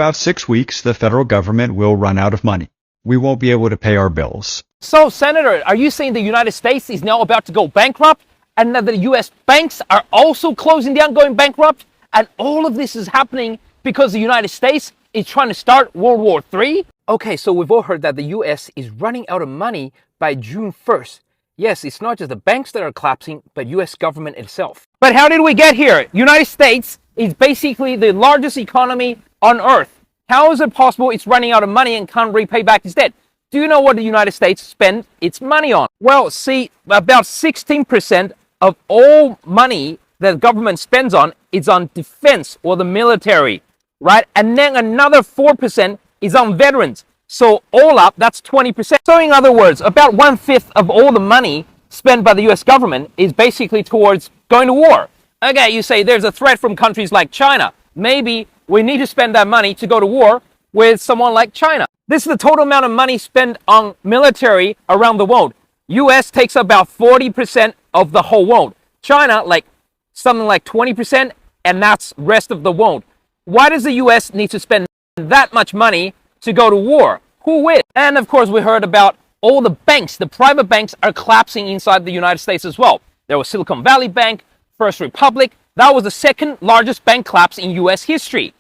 About 6 weeks, the federal government will run out of money. We won't be able to pay our bills. So, Senator, are you saying the United States is now about to go bankrupt and that the U.S. banks are also closing down, going bankrupt? And all of this is happening because the United States is trying to start World War III? Okay, so we've all heard that the U.S. is running out of money by June 1st. Yes, it's not just the banks that are collapsing, but U.S. government itself. But how did we get here? United States is basically the largest economy on earth. How is it possible it's running out of money and can't repay back its debt? Do you know what the United States spends its money on? Well, see, about 16% of all money that the government spends on is on defense or the military, right? And then another 4% is on veterans. So all up, that's 20%. So in other words, about 1/5 of all the money spent by the US government is basically towards going to war. Okay, you say there's a threat from countries like China. Maybe we need to spend that money to go to war with someone like China. This is the total amount of money spent on military around the world. US takes about 40% of the whole world. China, like something like 20%, and that's rest of the world. Why does the US need to spend that much money to go to war? Who will? And of course, we heard about all the banks. The private banks are collapsing inside the United States as well. There was Silicon Valley Bank, First Republic. That was the second largest bank collapse in US history.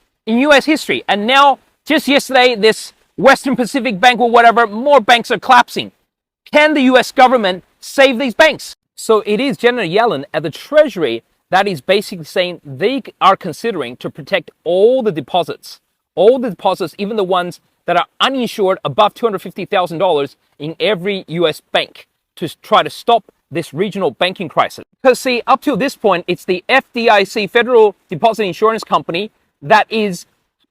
And now, just yesterday, this Western Pacific Bank or whatever, more banks are collapsing. Can the US government save these banks? So it is Janet Yellen at the Treasury that is basically saying they are considering to protect all the deposits, even the ones that are uninsured above $250,000 in every US bank, to try to stop this regional banking crisis. Because see, up to this point, it's the FDIC, Federal Deposit Insurance Company, that is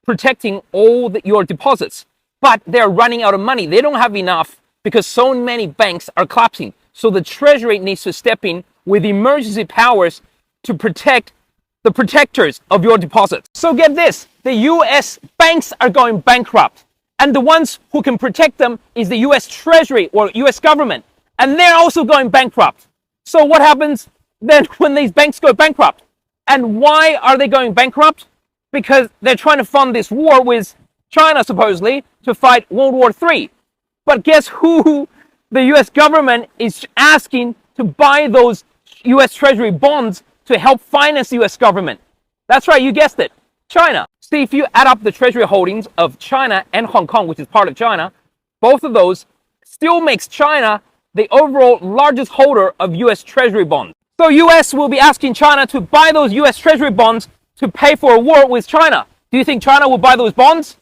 protecting all your deposits. But they're running out of money. They don't have enough because so many banks are collapsing. So the Treasury needs to step in with emergency powers to protect the protectors of your deposits. So get this, the US banks are going bankrupt. And the ones who can protect them is the US Treasury or US government. And they're also going bankrupt. So what happens then when these banks go bankrupt? And why are they going bankrupt? Because they're trying to fund this war with China, supposedly, to fight World War III. But guess who the US government is asking to buy those US Treasury bonds to help finance the US government? That's right, you guessed it, China. See, if you add up the Treasury holdings of China and Hong Kong, which is part of China, both of those still makes China the overall largest holder of US Treasury bonds. So US will be asking China to buy those US Treasury bonds to pay for a war with China. Do you think China will buy those bonds?